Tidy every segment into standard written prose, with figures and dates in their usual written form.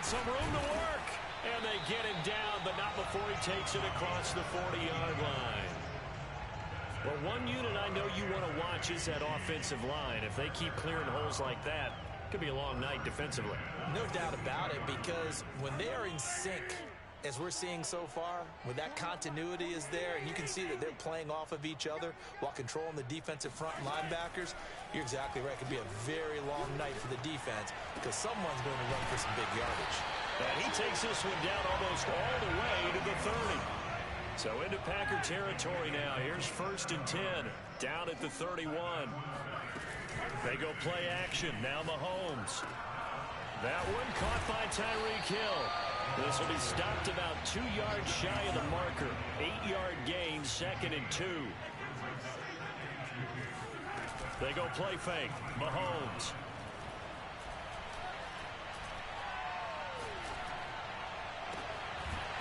got some room to work. And they get him down, but not before he takes it across the 40-yard line. Well, one unit I know you want to watch is that offensive line. If they keep clearing holes like that, it could be a long night defensively. No doubt about it, because when they are in sync, as we're seeing so far, when that continuity is there, and you can see that they're playing off of each other while controlling the defensive front linebackers, you're exactly right. It could be a very long night for the defense because someone's going to run for some big yardage. And he takes this one down almost all the way to the 30. So into Packer territory now. Here's 1st and 10, down at the 31. They go play action. Now Mahomes. That one caught by Tyreek Hill. This will be stopped about 2 yards shy of the marker. 8-yard gain, 2nd and 2. They go play fake. Mahomes.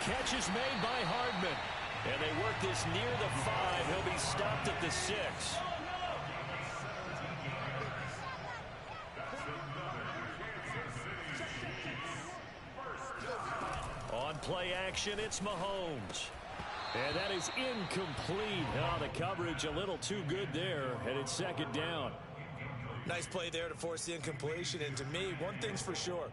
Catch is made by Hardman. And they work this near the 5. He'll be stopped at the 6. On play action, it's Mahomes. And that is incomplete. Oh, the coverage a little too good there. And it's 2nd down. Nice play there to force the incompletion. And to me, one thing's for sure.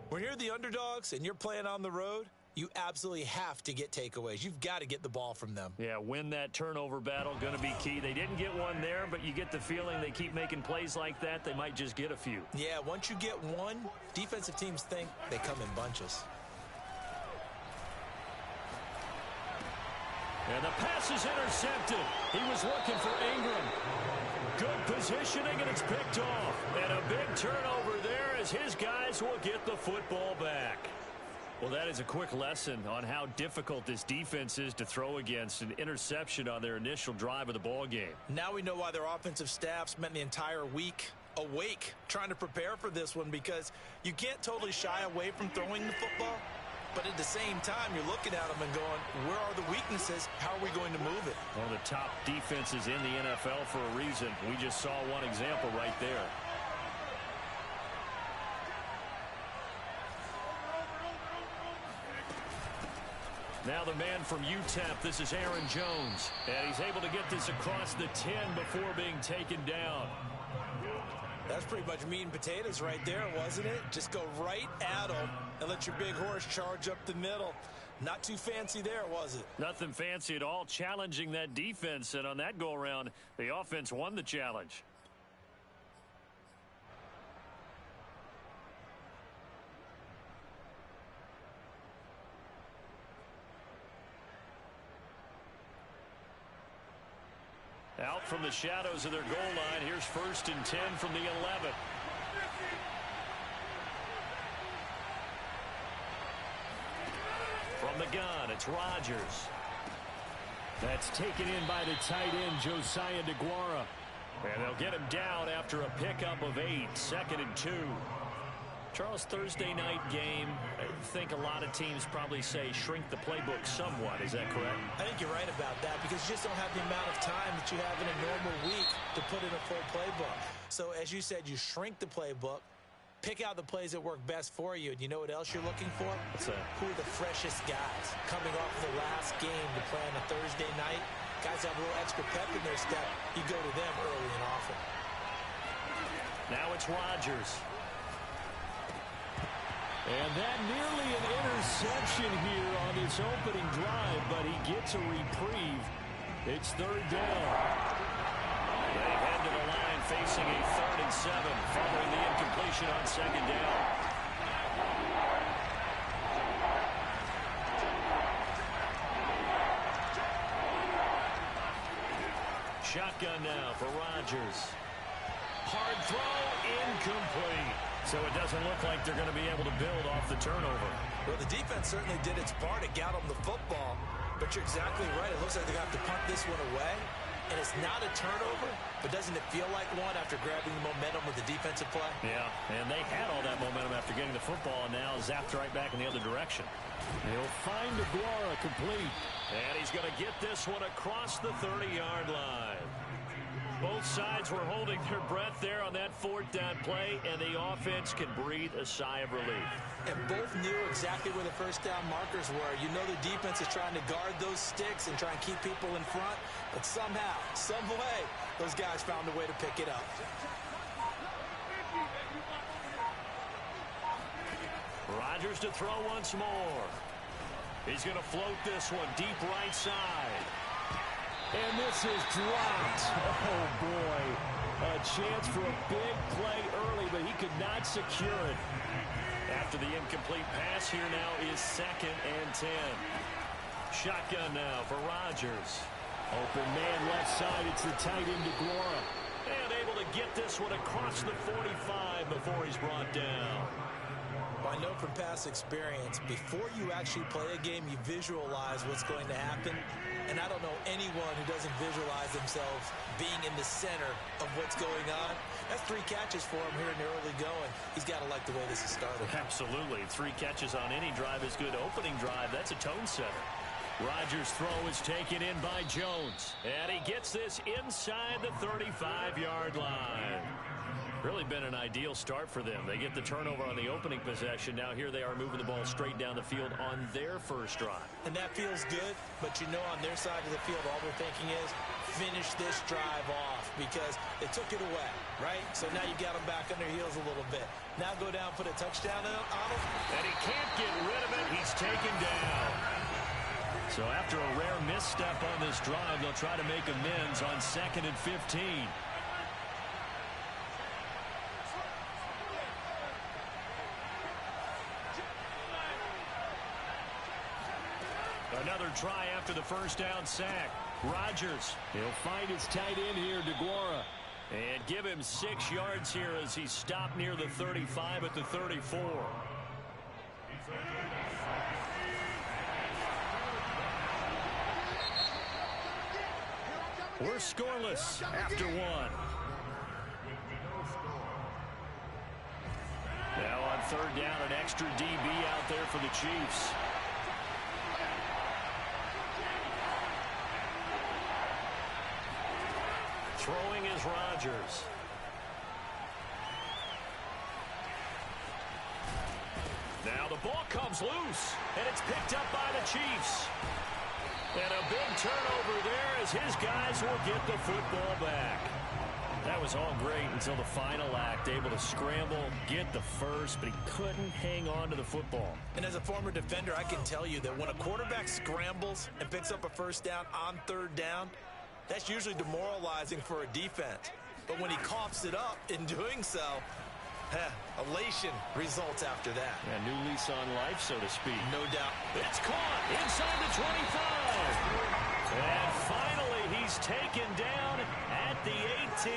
When you're the underdogs and you're playing on the road, you absolutely have to get takeaways. You've got to get the ball from them. Yeah, win that turnover battle, going to be key. They didn't get one there, but you get the feeling they keep making plays like that, they might just get a few. Yeah, once you get one, defensive teams think they come in bunches. And the pass is intercepted. He was looking for Ingram. Good positioning, and it's picked off. And a big turnover there as his guys will get the football back. Well, that is a quick lesson on how difficult this defense is to throw against. An interception on their initial drive of the ball game. Now we know why their offensive staff spent the entire week awake trying to prepare for this one, because you can't totally shy away from throwing the football. But at the same time, you're looking at them and going, where are the weaknesses? How are we going to move it? One of the top defenses in the NFL for a reason. We just saw one example right there. Now the man from UTEP, this is Aaron Jones. And he's able to get this across the 10 before being taken down. That's pretty much meat and potatoes right there, wasn't it? Just go right at them and let your big horse charge up the middle. Not too fancy there, was it? Nothing fancy at all, challenging that defense. And on that go-around, the offense won the challenge. Out from the shadows of their goal line. Here's 1st and 10 from the 11. From the gun, it's Rodgers. That's taken in by the tight end, Josiah DeGuara. And they'll get him down after a pickup of 8. 2nd and 2. Charles, Thursday night game, I think a lot of teams probably say shrink the playbook somewhat. Is that correct? I think you're right about that, because you just don't have the amount of time that you have in a normal week to put in a full playbook. So as you said, you shrink the playbook, pick out the plays that work best for you. And you know what else you're looking for? What's that? Who are the freshest guys coming off of the last game to play on a Thursday night? Guys have a little extra pep in their step. You go to them early and often. Now it's Rodgers. And that nearly an interception here on this opening drive, but he gets a reprieve. It's 3rd down. They head to the line facing a 3rd and 7 following the incompletion on 2nd down. Shotgun now for Rodgers. Hard throw, incomplete. So it doesn't look like they're going to be able to build off the turnover. Well, the defense certainly did its part to get them the football, but you're exactly right. It looks like they're going to have to punt this one away, and it's not a turnover, but doesn't it feel like one after grabbing the momentum with the defensive play? Yeah, and they had all that momentum after getting the football, and now zapped right back in the other direction. He'll find DeGuara complete, and he's going to get this one across the 30-yard line. Both sides were holding their breath there on that fourth down play, and the offense can breathe a sigh of relief. And both knew exactly where the first down markers were. You know the defense is trying to guard those sticks and try and keep people in front, but somehow, some way, those guys found a way to pick it up. Rodgers to throw once more. He's going to float this one deep right side. And this is dropped. Oh, boy. A chance for a big play early, but he could not secure it. After the incomplete pass, here now is 2nd and 10. Shotgun now for Rodgers. Open man left side. It's the tight end DeGuara. And able to get this one across the 45 before he's brought down. I know from past experience, before you actually play a game, you visualize what's going to happen. And I don't know anyone who doesn't visualize themselves being in the center of what's going on. That's 3 catches for him here in the early going. He's got to like the way this is started. Absolutely. 3 catches on any drive is good. Opening drive, that's a tone setter. Rodgers' throw is taken in by Jones. And he gets this inside the 35-yard line. Really been an ideal start for them. They get the turnover on the opening possession. Now here they are moving the ball straight down the field on their first drive. And that feels good, but you know on their side of the field all they're thinking is finish this drive off because they took it away, right? So now you got them back on their heels a little bit. Now go down, put a touchdown on them. And he can't get rid of it. He's taken down. So after a rare misstep on this drive, they'll try to make amends on 2nd and 15. Another try after the first down sack. Rodgers. He'll find his tight end here, DeGuara. And give him 6 yards here as he stopped near the 35 at the 34. We're scoreless after 1. Now on 3rd down, an extra DB out there for the Chiefs. Throwing is Rodgers. Now the ball comes loose, and it's picked up by the Chiefs. And a big turnover there as his guys will get the football back. That was all great until the final act, able to scramble, get the first, but he couldn't hang on to the football. And as a former defender, I can tell you that when a quarterback scrambles and picks up a first down on 3rd down, that's usually demoralizing for a defense. But when he coughs it up in doing so, elation results after that. A new lease on life, so to speak. No doubt. It's caught inside the 25. And finally, he's taken down at the 18.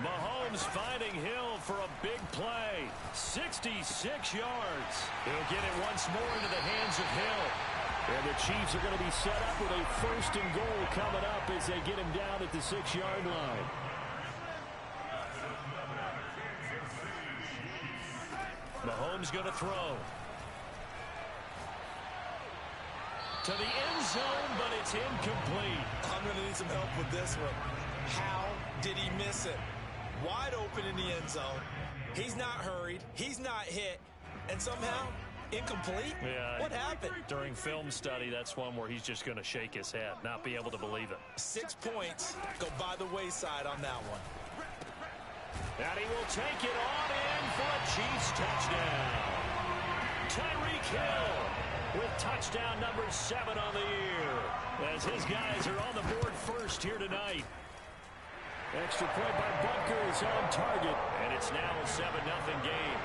Mahomes finding Hill for a big play. 66 yards. He'll get it once more into the hands of Hill. And the Chiefs are going to be set up with a 1st and goal coming up as they get him down at the 6-yard line. Mahomes going to throw. To the end zone, but it's incomplete. I'm going to need some help with this one. How did he miss it? Wide open in the end zone. He's not hurried. He's not hit. And somehow, incomplete? Yeah. What happened? During film study, that's one where he's just going to shake his head, not be able to believe it. 6 points go by the wayside on that one. And he will take it on in for a Chiefs touchdown. Tyreek Hill with touchdown number 7 on the year as his guys are on the board first here tonight. Extra point by Butker is on target. And it's now a 7-0 game.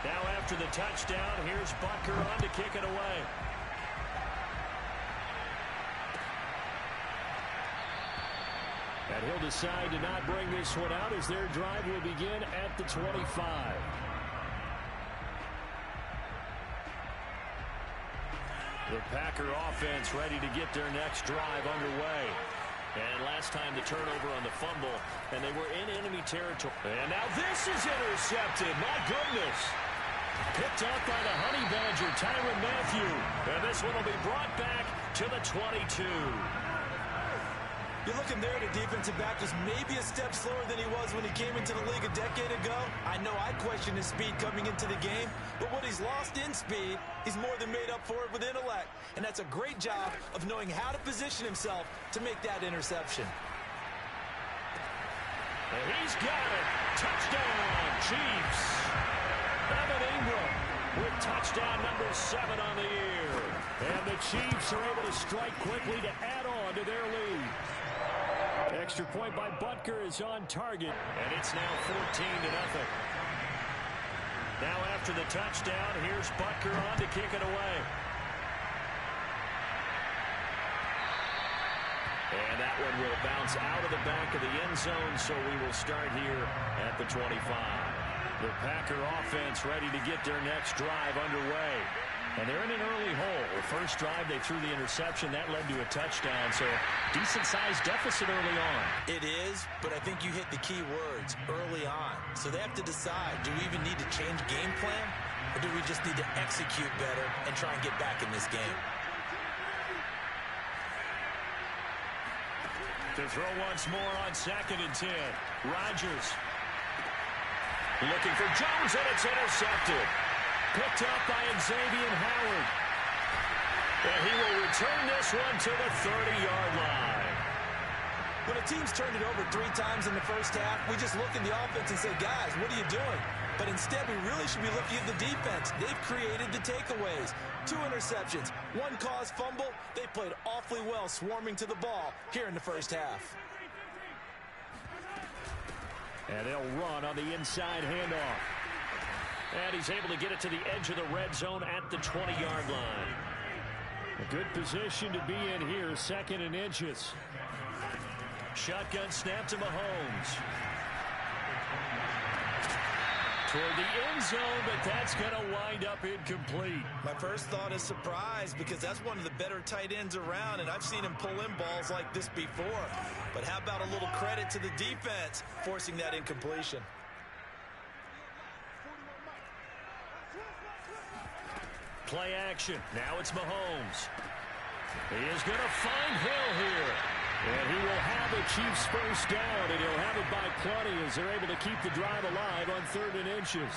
Now after the touchdown, here's Butker on to kick it away. And he'll decide to not bring this one out as their drive will begin at the 25. The Packer offense ready to get their next drive underway. And last time the turnover on the fumble, and they were in enemy territory. And now this is intercepted. My goodness. Picked up by the Honey Badger, Tyrann Mathieu. And this one will be brought back to the 22. You're looking there at a defensive back who's maybe a step slower than he was when he came into the league a decade ago. I know I questioned his speed coming into the game, but what he's lost in speed, he's more than made up for it with intellect. And that's a great job of knowing how to position himself to make that interception. And he's got it. Touchdown, Chiefs. Evan Ingram with touchdown number 7 on the year. And the Chiefs are able to strike quickly to add on to their lead. Extra point by Butker is on target. And it's now 14-0. Now after the touchdown, here's Butker on to kick it away. And that one will bounce out of the back of the end zone, so we will start here at the 25. The Packer offense ready to get their next drive underway. And they're in an early hole. The first drive, they threw the interception. That led to a touchdown, so decent-sized deficit early on. It is, but I think you hit the key words, early on. So they have to decide, do we even need to change game plan, or do we just need to execute better and try and get back in this game? To throw once more on 2nd and 10. Rodgers looking for Jones, and it's intercepted. Picked up by Xavier Howard. And he will return this one to the 30-yard line. When a team's turned it over 3 times in the first half, we just look at the offense and say, guys, what are you doing? But instead, we really should be looking at the defense. They've created the takeaways. 2 interceptions, 1 caused fumble. They played awfully well swarming to the ball here in the first half. And they'll run on the inside handoff. And he's able to get it to the edge of the red zone at the 20-yard line. A good position to be in here, 2nd and inches. Shotgun snap to Mahomes. Toward the end zone, but that's going to wind up incomplete. My first thought is surprise, because that's one of the better tight ends around, and I've seen him pull in balls like this before. But how about a little credit to the defense forcing that incompletion? Play action. Now it's Mahomes. He is going to find Hill here. And he will have the Chiefs first down, and he'll have it by plenty as they're able to keep the drive alive on 3rd and inches.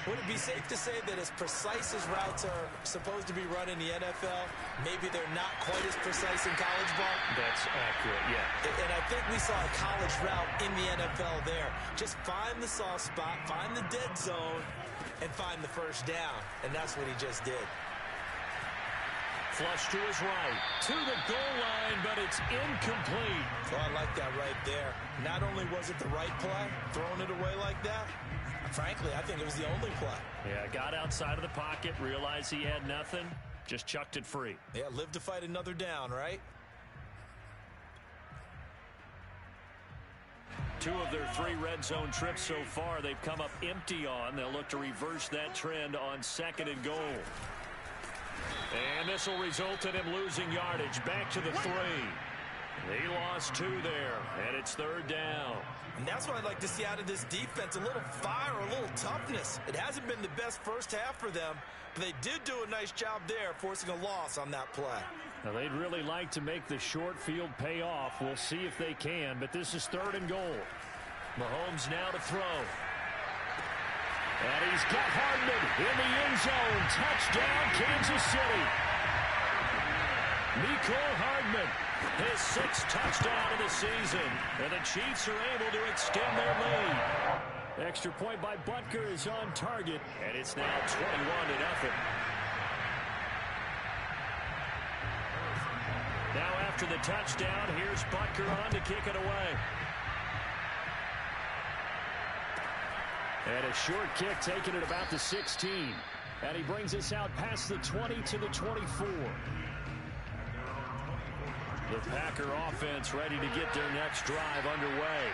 Would it be safe to say that as precise as routes are supposed to be run in the NFL, maybe they're not quite as precise in college ball? That's accurate, yeah. And I think we saw a college route in the NFL there. Just find the soft spot, find the dead zone, and find the first down. And that's what he just did. Flush to his right, to the goal line, but it's incomplete. Oh, I like that right there. Not only was it the right play, throwing it away like that, frankly, I think it was the only play. Yeah, got outside of the pocket, realized he had nothing, just chucked it free. Yeah, live to fight another down, right? 2 of their 3 red zone trips so far, they've come up empty on. They'll look to reverse that trend on 2nd and goal. And this will result in him losing yardage. Back to the 3. He lost 2 there, and it's 3rd down. And that's what I'd like to see out of this defense, a little fire, a little toughness. It hasn't been the best first half for them, but they did do a nice job there, forcing a loss on that play. Now, they'd really like to make the short field pay off. We'll see if they can, but this is 3rd and goal. Mahomes now to throw. And he's got Hardman in the end zone. Touchdown, Kansas City. Mecole Hardman, his 6th touchdown of the season. And the Chiefs are able to extend their lead. Extra point by Butker is on target. And it's now 21-0. Now after the touchdown, here's Butker on to kick it away. And a short kick taken at about the 16. And he brings us out past the 20 to the 24. The Packer offense ready to get their next drive underway.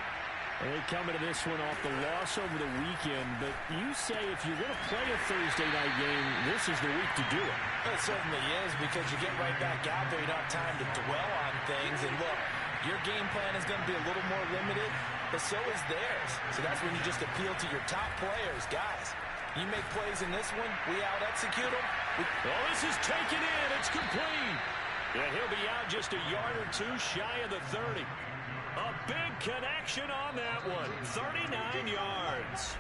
And they come into this one off the loss over the weekend. But you say if you're going to play a Thursday night game, this is the week to do it. It certainly is, because you get right back out there. You don't have time to dwell on things. And look, your game plan is going to be a little more limited, but so is theirs. So that's when you just appeal to your top players. Guys, you make plays in this one, we out-execute them. Well, this is taken in. It's complete. Yeah, he'll be out just a yard or two shy of the 30. A big connection on that one. 39 yards.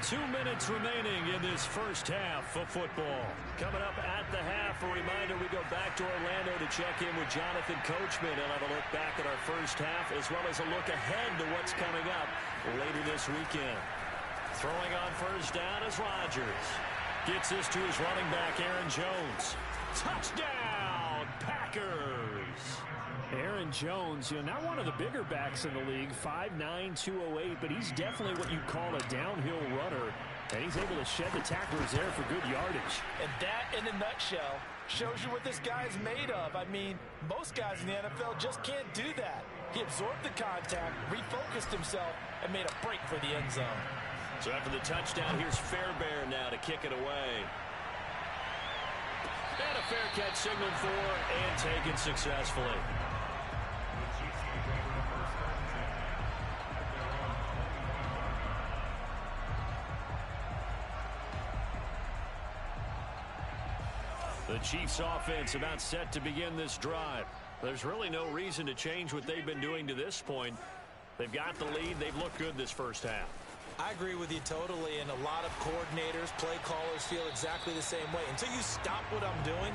2 minutes remaining in this first half of football. Coming up at the half, a reminder we go back to Orlando to check in with Jonathan Coachman and have a look back at our first half as well as a look ahead to what's coming up later this weekend. Throwing on first down is Rodgers. Gets this to his running back, Aaron Jones. Touchdown, Packers! Aaron Jones, not one of the bigger backs in the league, 5'9", 208, but he's definitely what you'd call a downhill runner, and he's able to shed the tacklers there for good yardage. And that, in a nutshell, shows you what this guy's made of. I mean, most guys in the NFL just can't do that. He absorbed the contact, refocused himself, and made a break for the end zone. So after the touchdown, here's Fairbairn now to kick it away. And a fair catch signaled for and taken successfully. The Chiefs offense about set to begin this drive. There's really no reason to change what they've been doing to this point. They've got the lead. They've looked good this first half. I agree with you totally, and a lot of coordinators, play callers feel exactly the same way. Until you stop what I'm doing,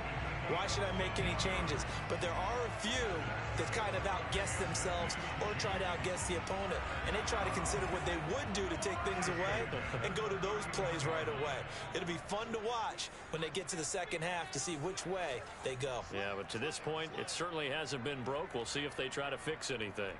why should I make any changes? But there are a few that kind of outguess themselves or try to outguess the opponent, and they try to consider what they would do to take things away and go to those plays right away. It'll be fun to watch when they get to the second half to see which way they go. Yeah, but to this point, it certainly hasn't been broke. We'll see if they try to fix anything.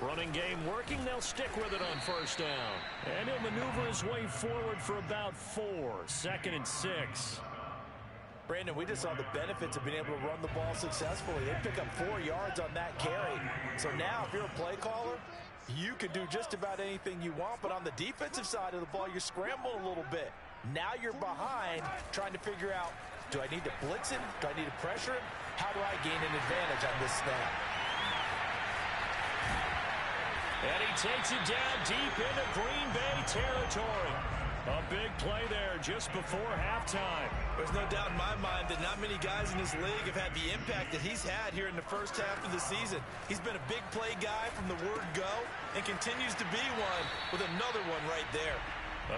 Running game working. They'll stick with it on first down. And he'll maneuver his way forward for about 4. 2nd and 6. Brandon, we just saw the benefits of being able to run the ball successfully. They pick up 4 yards on that carry. So now if you're a play caller, you can do just about anything you want. But on the defensive side of the ball, you're scrambling a little bit. Now you're behind trying to figure out, do I need to blitz him? Do I need to pressure him? How do I gain an advantage on this snap? And he takes it down deep into Green Bay territory. A big play there just before halftime. There's no doubt in my mind that not many guys in this league have had the impact that he's had here in the first half of the season. He's been a big play guy from the word go and continues to be one with another one right there.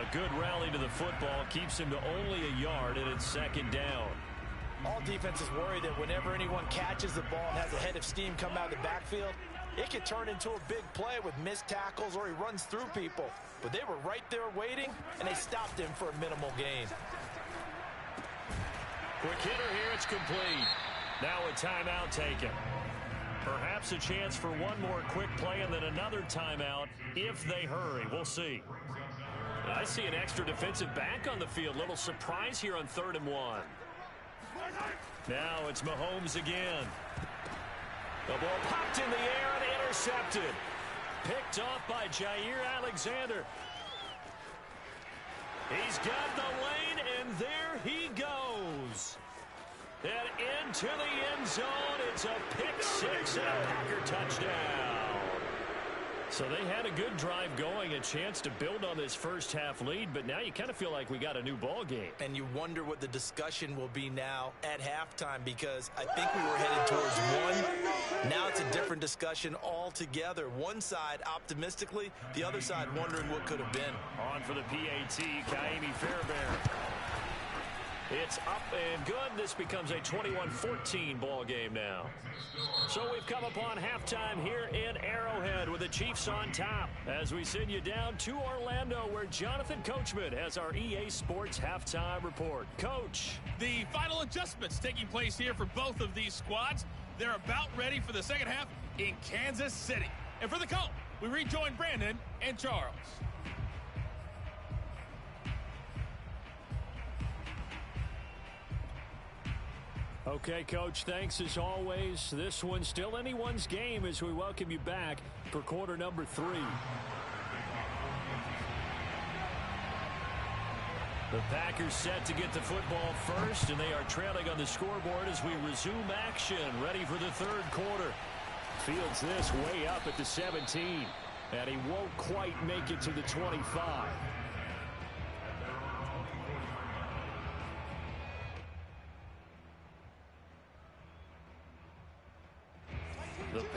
A good rally to the football keeps him to only a yard, and it's 2nd down. All defenses worry that whenever anyone catches the ball and has a head of steam come out of the backfield, it could turn into a big play with missed tackles or he runs through people. But they were right there waiting, and they stopped him for a minimal gain. Quick hitter here, it's complete. Now a timeout taken. Perhaps a chance for one more quick play and then another timeout if they hurry. We'll see. I see an extra defensive back on the field. Little surprise here on 3rd and 1. Now it's Mahomes again. The ball popped in the air and intercepted. Picked off by Jair Alexander. He's got the lane, and there he goes. And into the end zone. It's a pick 6 and a Packer touchdown. So they had a good drive going, a chance to build on this first half lead, but now you kind of feel like we got a new ball game. And you wonder what the discussion will be now at halftime, because I think we were headed towards one. Now it's a different discussion altogether. One side optimistically, the other side wondering what could have been. On for the PAT, Kaimi Fairbairn. It's up and good. This becomes a 21-14 ball game now. So we've come upon halftime here in Arrowhead with the Chiefs on top as we send you down to Orlando where Jonathan Coachman has our EA Sports halftime report. Coach. The final adjustments taking place here for both of these squads. They're about ready for the second half in Kansas City. And for the call, we rejoin Brandon and Charles. Okay, Coach, thanks as always. This one's still anyone's game as we welcome you back for quarter number 3. The Packers set to get the football first, and they are trailing on the scoreboard as we resume action, ready for the 3rd quarter. Fields this way up at the 17, and he won't quite make it to the 25.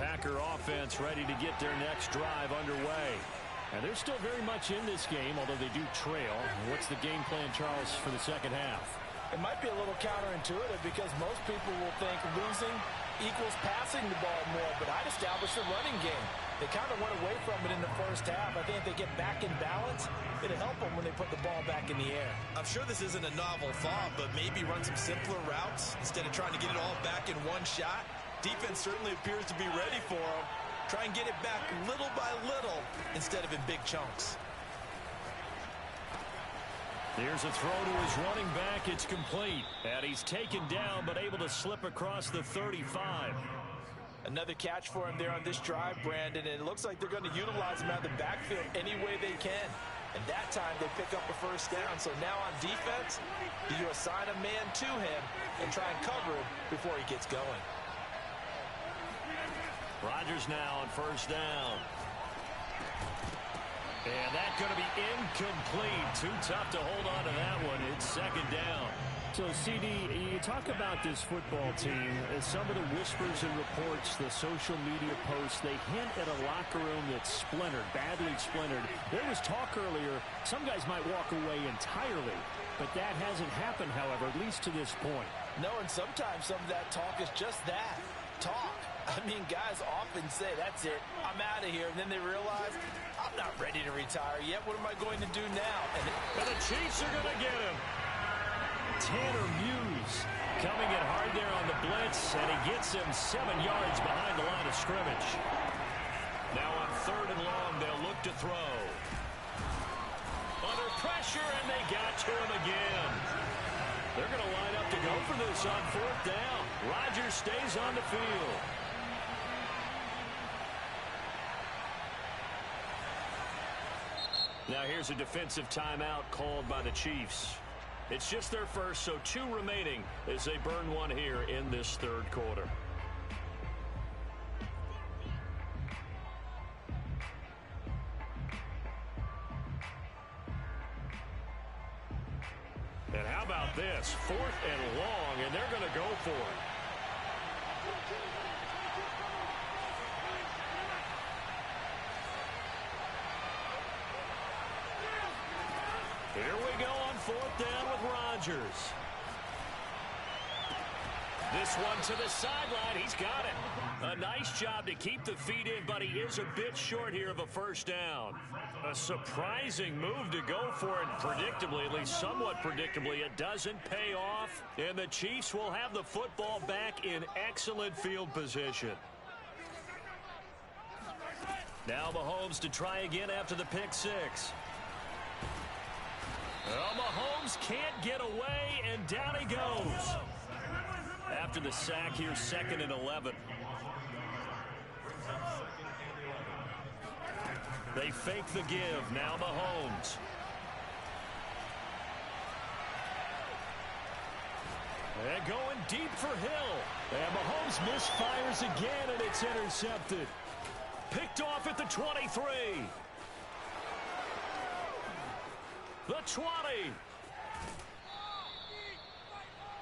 Packer offense ready to get their next drive underway. And they're still very much in this game, although they do trail. What's the game plan, Charles, for the second half? It might be a little counterintuitive because most people will think losing equals passing the ball more, but I'd establish the running game. They kind of went away from it in the first half. I think if they get back in balance, it'll help them when they put the ball back in the air. I'm sure this isn't a novel thought, but maybe run some simpler routes instead of trying to get it all back in one shot. Defense certainly appears to be ready for them. Try and get it back little by little instead of in big chunks. Here's a throw to his running back. It's complete. And he's taken down but able to slip across the 35. Another catch for him there on this drive, Brandon, and it looks like they're going to utilize him out of the backfield any way they can. And that time they pick up a first down. So now on defense, do you assign a man to him and try and cover him before he gets going? Rodgers now on first down. And that's going to be incomplete. Too tough to hold on to that one. It's second down. So, CD, you talk about this football team, some of the whispers and reports, the social media posts, they hint at a locker room that's splintered, badly splintered. There was talk earlier, some guys might walk away entirely, but that hasn't happened, however, at least to this point. No, and sometimes some of that talk is just that, talk. I mean, guys often say, that's it, I'm out of here, and then they realize, I'm not ready to retire yet. What am I going to do now? And the Chiefs are going to get him. Tanner Muse coming in hard there on the blitz, and he gets him 7 yards behind the line of scrimmage. Now on third and long, they'll look to throw. Under pressure, and they got to him again. They're going to line up to go for this on fourth down. Rodgers stays on the field. Now here's a defensive timeout called by the Chiefs. It's just their first, so 2 remaining as they burn one here in this third quarter. And how about this? 4th and long, and they're going to go for it. Here we go on 4th down with Rodgers. This one to the sideline. He's got it. A nice job to keep the feet in, but he is a bit short here of a first down. A surprising move to go for it predictably, at least somewhat predictably. It doesn't pay off, and the Chiefs will have the football back in excellent field position. Now Mahomes to try again after the pick six. Well, Mahomes can't get away, and down he goes. After the sack here, 2nd and 11. They fake the give. Now Mahomes. And going deep for Hill. And Mahomes misfires again, and it's intercepted. Picked off at the 23. The 20.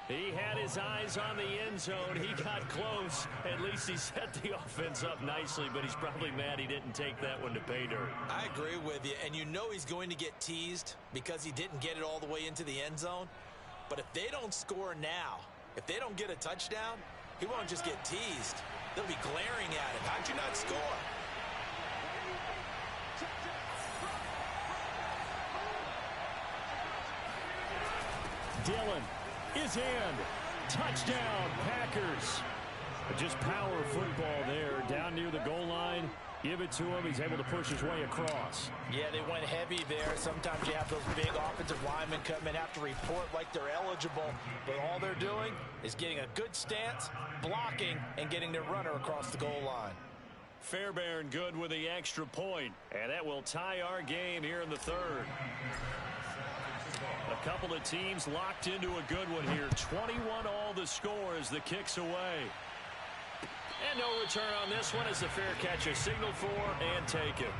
He had his eyes on the end zone. He got close. At least he set the offense up nicely, but he's probably mad he didn't take that one to pay dirt. I agree with you, and you know he's going to get teased because he didn't get it all the way into the end zone. But if they don't score now, if they don't get a touchdown, he won't just get teased. They'll be glaring at him. How'd you not score? Dillon is in. Touchdown, Packers. Just power football there. Down near the goal line. Give it to him. He's able to push his way across. Yeah, they went heavy there. Sometimes you have those big offensive linemen come in, have to report like they're eligible. But all they're doing is getting a good stance, blocking, and getting their runner across the goal line. Fairbairn good with the extra point. And that will tie our game here in the third. A couple of teams locked into a good one here. 21 all the score as the kick's away. And no return on this one as the fair catch is signaled for and taken.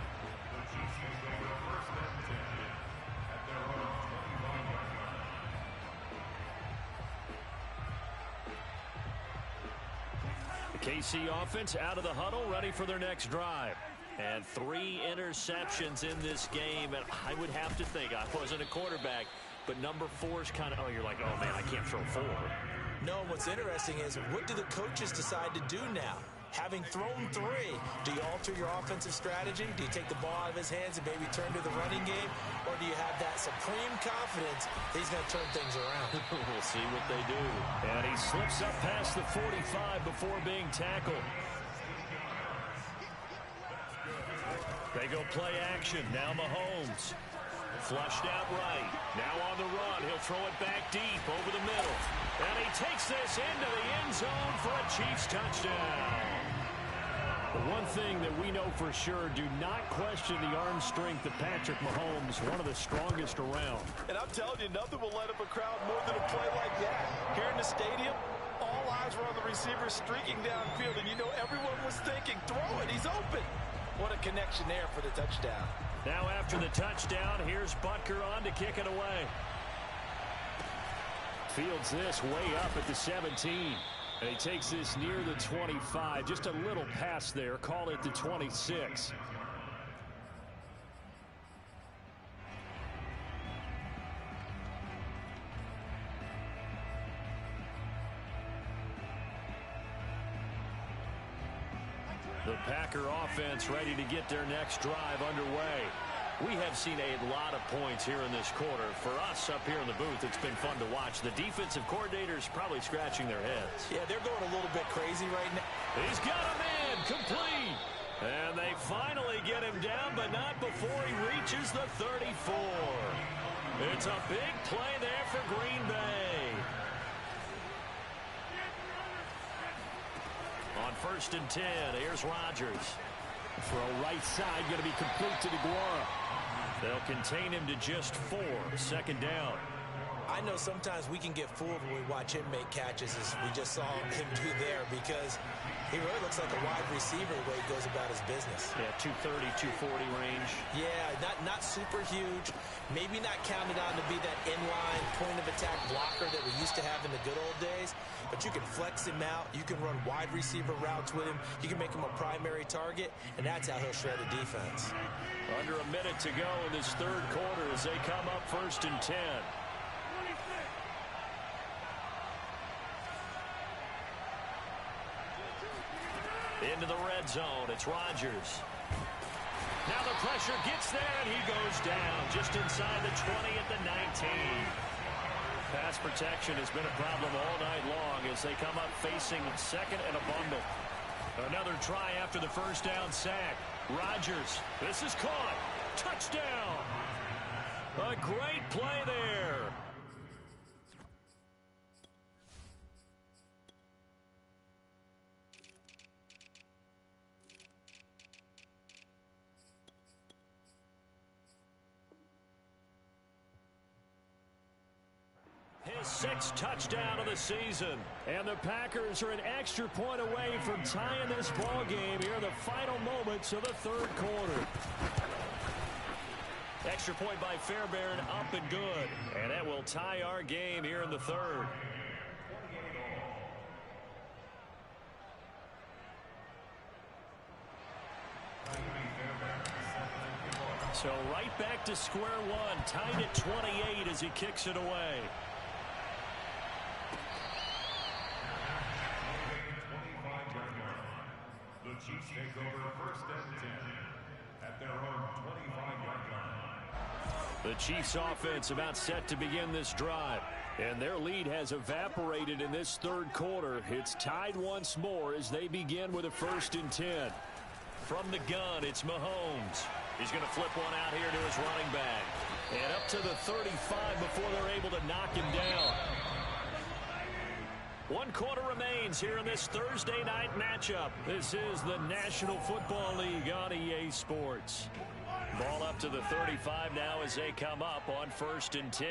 The KC offense out of the huddle, ready for their next drive. And 3 interceptions in this game, and I would have to think, I wasn't a quarterback, but number 4 is kind of, oh, you're like, oh, man, I can't throw 4. No, what's interesting is, what do the coaches decide to do now? Having thrown 3, do you alter your offensive strategy? Do you take the ball out of his hands and maybe turn to the running game? Or do you have that supreme confidence that he's going to turn things around? We'll see what they do. And he slips up past the 45 before being tackled. They go play action. Now Mahomes. Flushed out right. Now on the run. He'll throw it back deep over the middle. And he takes this into the end zone for a Chiefs touchdown. The one thing that we know for sure, do not question the arm strength of Patrick Mahomes, one of the strongest around. And I'm telling you, nothing will light up a crowd more than a play like that. Here in the stadium, all eyes were on the receiver streaking downfield, and you know everyone was thinking, throw it, he's open. What a connection there for the touchdown. Now after the touchdown, here's Butker on to kick it away. Fields this way up at the 17. And he takes this near the 25. Just a little pass there. Call it the 26. The Packer offense ready to get their next drive underway. We have seen a lot of points here in this quarter. For us up here in the booth, it's been fun to watch. The defensive coordinators probably scratching their heads. Yeah, they're going a little bit crazy right now. He's got a man complete. And they finally get him down, but not before he reaches the 34. It's a big play there for Green Bay. On 1st and 10, here's Rodgers. Throw right side, going to be complete to DeGuara. They'll contain him to just 4. 2nd down. I know sometimes we can get fooled when we watch him make catches, as we just saw him do there, because he really looks like a wide receiver the way he goes about his business. Yeah, 230, 240 range. Yeah, not super huge. Maybe not counted on to be that inline point-of-attack blocker that we used to have in the good old days. But you can flex him out. You can run wide receiver routes with him. You can make him a primary target, and that's how he'll shred a defense. Under a minute to go in this 3rd quarter as they come up 1st and 10. Into the red zone. It's Rodgers. Now the pressure gets there, and he goes down just inside the 20 at the 19. Pass protection has been a problem all night long as they come up facing 2nd and a bundle. Another try after the 1st down sack. Rodgers, this is caught. Touchdown. A great play there. His 6th touchdown of the season. And the Packers are an extra point away from tying this ball game here in the final moments of the 3rd quarter. Extra point by Fairbairn, up and good. And that will tie our game here in the 3rd. So right back to square one, tied at 28 as he kicks it away. The Chiefs take over 1st and 10 at their own 25-yard line. The Chiefs offense about set to begin this drive. And their lead has evaporated in this 3rd quarter. It's tied once more as they begin with a 1st and 10. From the gun, it's Mahomes. He's going to flip one out here to his running back. And up to the 35 before they're able to knock him down. 1 quarter remains here in this Thursday night matchup. This is the National Football League on EA Sports. Ball up to the 35 now as they come up on 1st and 10.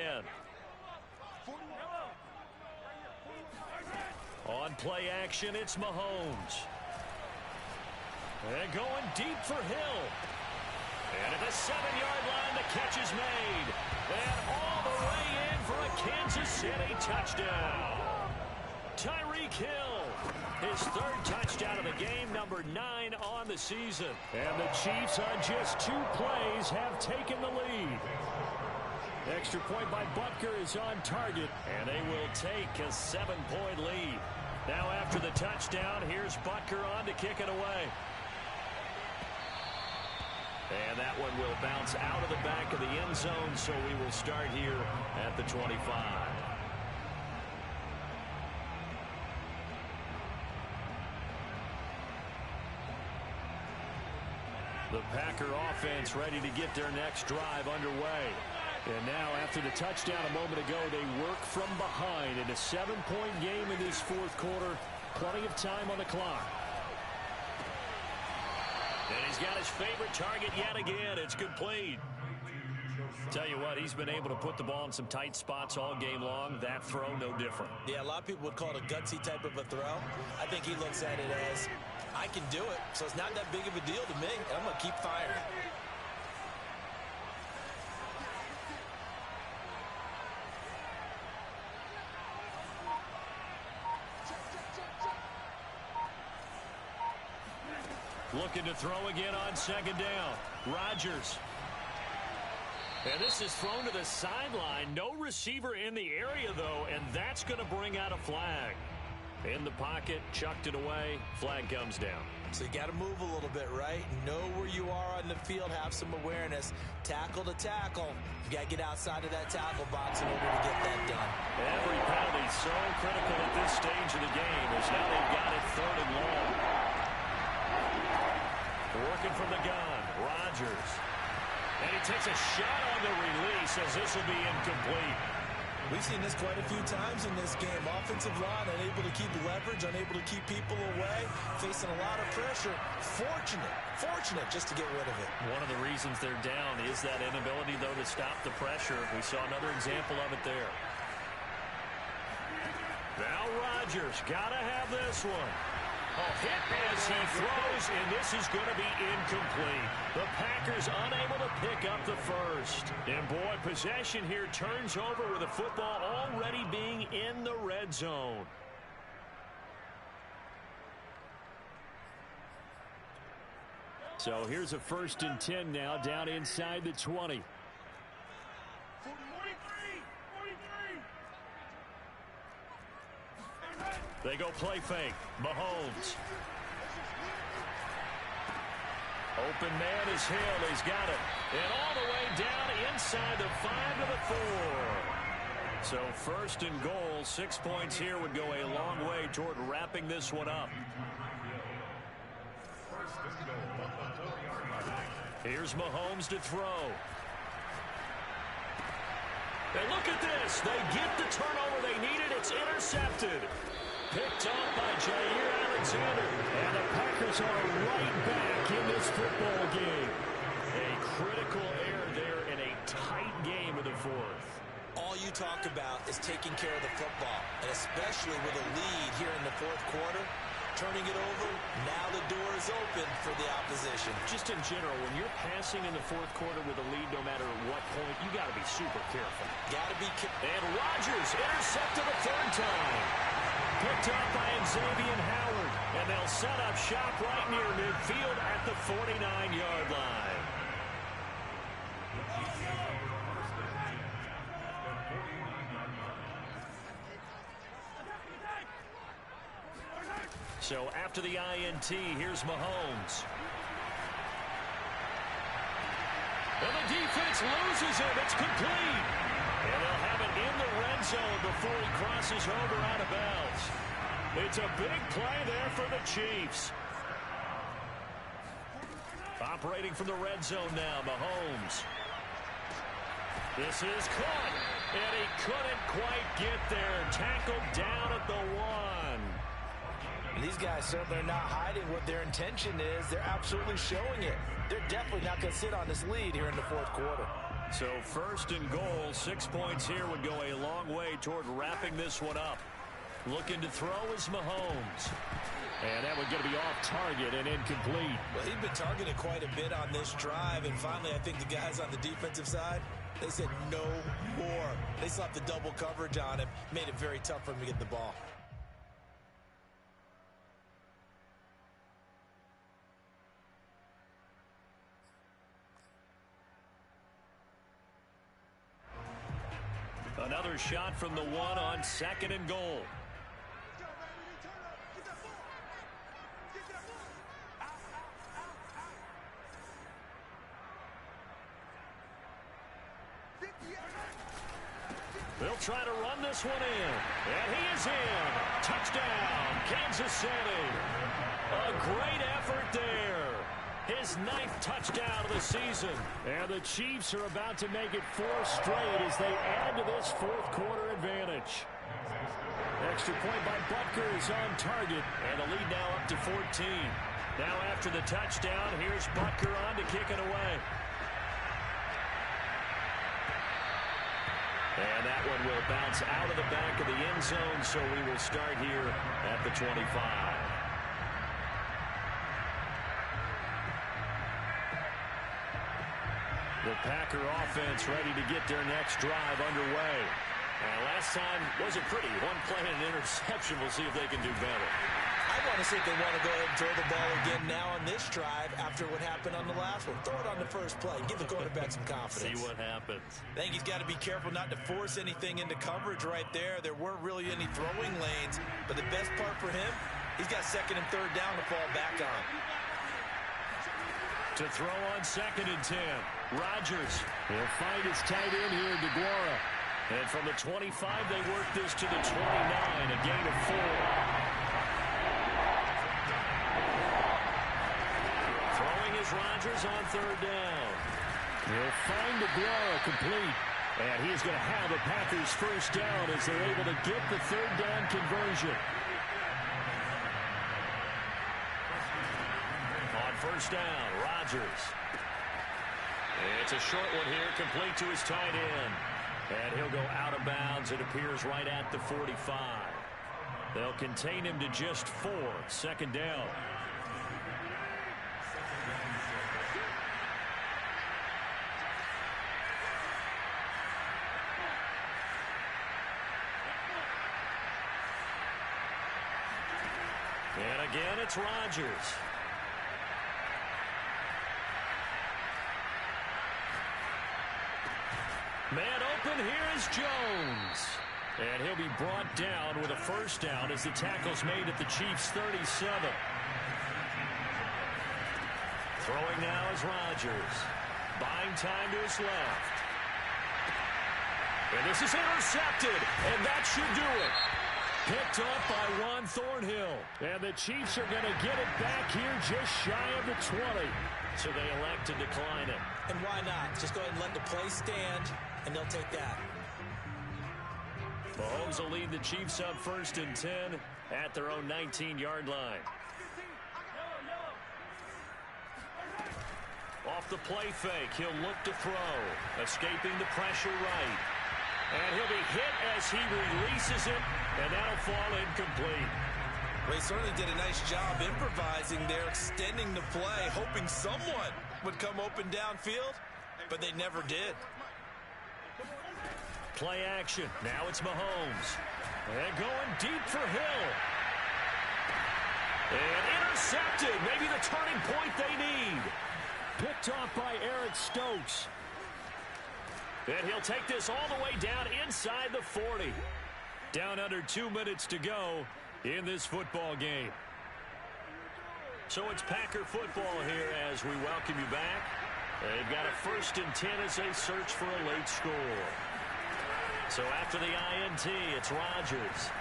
On play action, it's Mahomes. And going deep for Hill. And at the 7-yard line, the catch is made. And all the way in for a Kansas City touchdown. Tyreek Hill His third touchdown of the game, number 9 on the season. And the Chiefs on just 2 plays have taken the lead. Extra point by Butker is on target. And they will take a 7-point lead. Now after the touchdown, here's Butker on to kick it away. And that one will bounce out of the back of the end zone, so we will start here at the 25. The Packer offense ready to get their next drive underway. And now after the touchdown a moment ago, they work from behind in a 7-point game in this fourth quarter. Plenty of time on the clock. And he's got his favorite target yet again. It's complete. Tell you what, he's been able to put the ball in some tight spots all game long. That throw, no different. Yeah, a lot of people would call it a gutsy type of a throw. I think he looks at it as, I can do it, so it's not that big of a deal to me. I'm going to keep firing. Looking to throw again on second down. Rodgers. And this is thrown to the sideline. No receiver in the area, though, and that's going to bring out a flag. In the pocket, chucked it away. Flag comes down. So you got to move a little bit, right? Know where you are on the field. Have some awareness. Tackle to tackle. You got to get outside of that tackle box in order to get that done. Every penalty so critical at this stage of the game as now they've got it 3rd and long. Working from the gun, Rodgers. And he takes a shot on the release as this will be incomplete. We've seen this quite a few times in this game. Offensive line unable to keep leverage, unable to keep people away, facing a lot of pressure. Fortunate just to get rid of it. One of the reasons they're down is that inability, though, to stop the pressure. We saw another example of it there. Now Rodgers, gotta have this one. Hit as he throws, and this is going to be incomplete. The Packers unable to pick up the first. And boy, possession here turns over with the football already being in the red zone. So here's a 1st and 10 now down inside the 20. They go play fake. Mahomes. Open man is Hill. He's got it. And all the way down inside the 5 to the 4. So 1st and goal. 6 points here would go a long way toward wrapping this one up. Here's Mahomes to throw. And look at this. They get the turnover they needed. It's intercepted. Picked up by Jair Alexander. And the Packers are right back in this football game. A critical error there in a tight game of the 4th. All you talk about is taking care of the football, and especially with a lead here in the 4th quarter. Turning it over, now the door is open for the opposition. Just in general, when you're passing in the 4th quarter with a lead, no matter what point, you got to be super careful. Got to be careful. And Rodgers intercepted the 3rd time. Picked up by Xavier Howard, and they'll set up shop right near midfield at the 49-yard line. So after the INT, here's Mahomes. And the defense loses it. It's complete. And they'll have it in the red zone before he crosses over out of bounds. It's a big play there for the Chiefs. Operating from the red zone now, Mahomes. This is caught. And he couldn't quite get there. Tackled down at the 1. These guys certainly are not hiding what their intention is. They're absolutely showing it. They're definitely not going to sit on this lead here in the 4th quarter. So 1st and goal, 6 points here would go a long way toward wrapping this one up. Looking to throw is Mahomes. And that one going to be off target and incomplete. Well, he'd been targeted quite a bit on this drive, and finally I think the guys on the defensive side, they said no more. They slapped the double coverage on him, made it very tough for him to get the ball. Another shot from the one on 2nd and goal. They'll try to run this one in. And he is in. Touchdown, Kansas City. A great effort there. His 9th touchdown of the season. And the Chiefs are about to make it 4 straight as they add to this 4th quarter advantage. Extra point by Butker is on target. And the lead now up to 14. Now after the touchdown, here's Butker on to kick it away. And that one will bounce out of the back of the end zone, so we will start here at the 25. The Packer offense ready to get their next drive underway. And last time wasn't pretty. One play and an interception. We'll see if they can do better. I want to see if they want to go ahead and throw the ball again now on this drive after what happened on the last one. Throw it on the first play. Give the quarterback some confidence. See what happens. I think he's got to be careful not to force anything into coverage right there. There weren't really any throwing lanes, but the best part for him, he's got 2nd and 3rd down to fall back on. To throw on 2nd and 10. Rodgers. He'll find his tight end here, DeGuara. And from the 25, they work this to the 29, a gain of 4. Rodgers on 3rd down. He'll find DeGuara complete. And he's going to have a Packers first down as they're able to get the 3rd down conversion. On 1st down, Rodgers. It's a short one here, complete to his tight end. And he'll go out of bounds, it appears, right at the 45. They'll contain him to just 4. 2nd down. And again, it's Rodgers. Man open, here is Jones. And he'll be brought down with a first down as the tackle's made at the Chiefs' 37. Throwing now is Rodgers. Buying time to his left. And this is intercepted, and that should do it. Picked up by Juan Thornhill. And the Chiefs are going to get it back here just shy of the 20. So they elect to decline it. And why not? Just go ahead and let the play stand, and they'll take that. Mahomes will lead the Chiefs up 1st and 10 at their own 19-yard line. Off the play fake, he'll look to throw. Escaping the pressure right. And he'll be hit as he releases it, and that'll fall incomplete. They certainly did a nice job improvising there, extending the play, hoping someone would come open downfield, but they never did. Play action. Now it's Mahomes. And going deep for Hill. And intercepted. Maybe the turning point they need. Picked off by Eric Stokes. And he'll take this all the way down inside the 40. Down under 2 minutes to go in this football game. So it's Packer football here as we welcome you back. They've got a 1st and 10 as they search for a late score. So after the INT, it's Rodgers.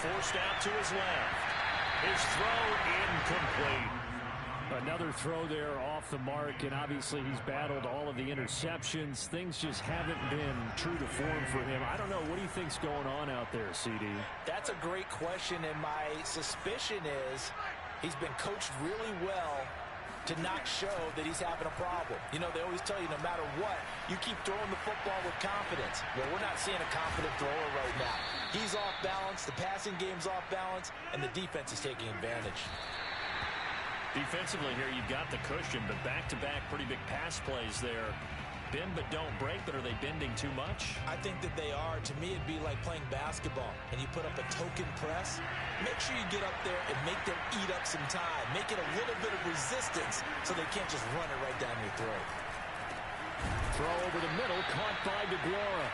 Forced out to his left. His throw incomplete. Another throw there off the mark, and obviously he's battled all of the interceptions. Things just haven't been true to form for him. I don't know. What do you think's going on out there, CD? That's a great question, and my suspicion is he's been coached really well to not show that he's having a problem. You know, they always tell you no matter what, you keep throwing the football with confidence. Well, we're not seeing a confident thrower right now. He's off balance, the passing game's off balance, and the defense is taking advantage. Defensively here, you've got the cushion, but back-to-back pretty big pass plays there. Bend but don't break, but are they bending too much? I think that they are. To me, it'd be like playing basketball, and you put up a token press. Make sure you get up there and make them eat up some time. Make it a little bit of resistance so they can't just run it right down your throat. Throw over the middle, caught by DeGuara.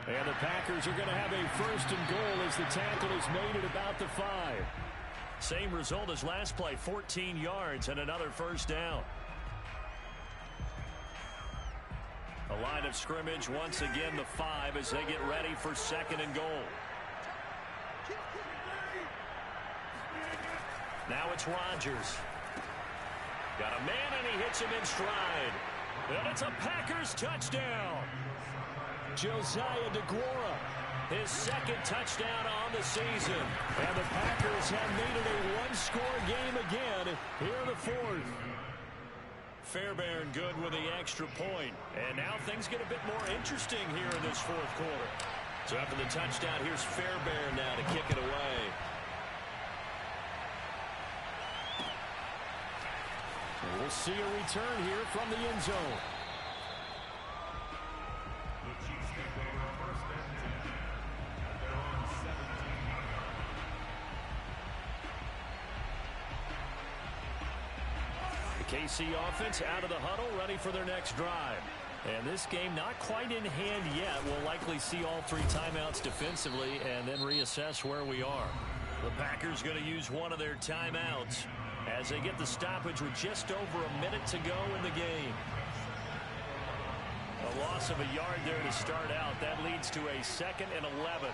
And the Packers are going to have a first and goal as the tackle is made at about the 5. Same result as last play, 14 yards and another first down. The line of scrimmage once again the 5 as they get ready for second and goal. Now it's Rodgers. Got a man and he hits him in stride. And it's a Packers touchdown. Josiah DeGuara, his second touchdown on the season. And the Packers have made it a one-score game again here in the 4th. Fairbairn good with the extra point. And now things get a bit more interesting here in this 4th quarter. So after the touchdown, here's Fairbairn now to kick it away. We'll see a return here from the end zone. The Chiefs take over first and 10 at their own 17-yard line. The KC offense out of the huddle, ready for their next drive. And this game not quite in hand yet. We'll likely see all 3 timeouts defensively and then reassess where we are. The Packers going to use one of their timeouts as they get the stoppage with just over a minute to go in the game. A loss of a yard there to start out. That leads to a 2nd and 11.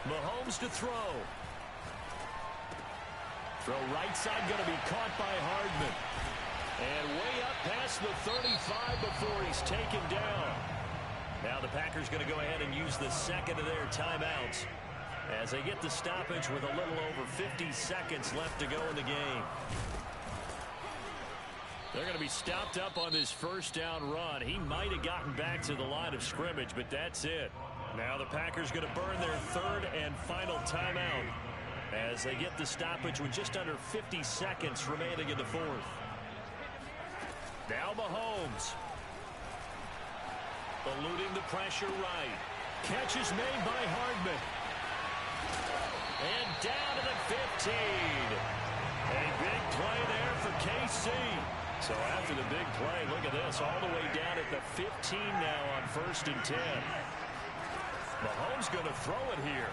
Mahomes to throw. Throw right side going to be caught by Hardman. And way up past the 35 before he's taken down. Now the Packers going to go ahead and use the 2nd of their timeouts as they get the stoppage with a little over 50 seconds left to go in the game. They're going to be stopped up on this first down run. He might have gotten back to the line of scrimmage, but that's it. Now the Packers going to burn their 3rd and final timeout as they get the stoppage with just under 50 seconds remaining in the 4th. Now Mahomes. Eluding the pressure right. Catch is made by Hardman. And down to the 15. A big play there for KC. So after the big play, look at this, all the way down at the 15 now on 1st and 10. Mahomes going to throw it here.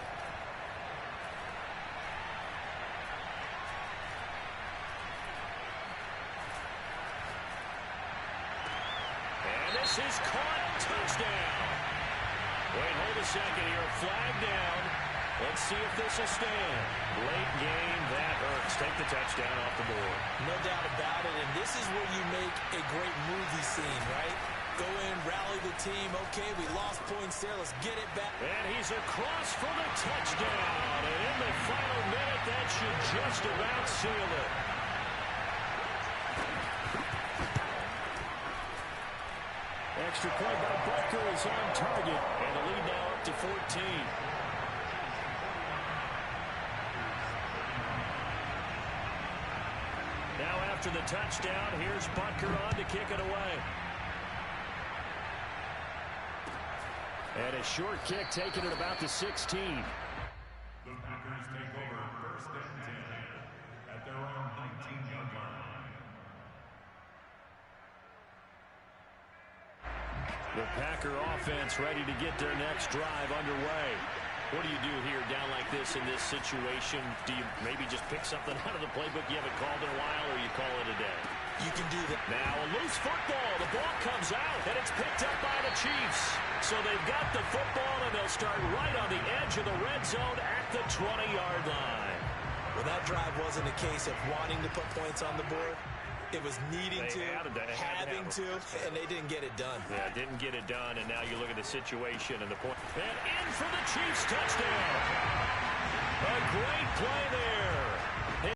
And this is caught. Touchdown. Wait, hold a second here. Flag down. Let's see if this will stand. Late game, that hurts. Take the touchdown off the board. No doubt about it, and this is where you make a great movie scene, right? Go in, rally the team. Okay, we lost points there. Let's get it back. And he's across for the touchdown. And in the final minute, that should just about seal it. Extra point by Butker is on target. And the lead now up to 14. Now after the touchdown, here's Butker on to kick it away. And a short kick taken at about the 16. The Packers take over first and 10 at their own 19-yard line. The Packer offense ready to get their next drive underway. What do you do here down like this in this situation? Do you maybe just pick something out of the playbook you haven't called in a while, or you call it a day? You can do that. Now a loose football. The ball comes out, and it's picked up by the Chiefs. So they've got the football, and they'll start right on the edge of the red zone at the 20-yard line. Well, that drive wasn't a case of wanting to put points on the board. It was needing to, having to, and they didn't get it done. Yeah, didn't get it done, and now you look at the situation and the point. And in for the Chiefs touchdown. A great play there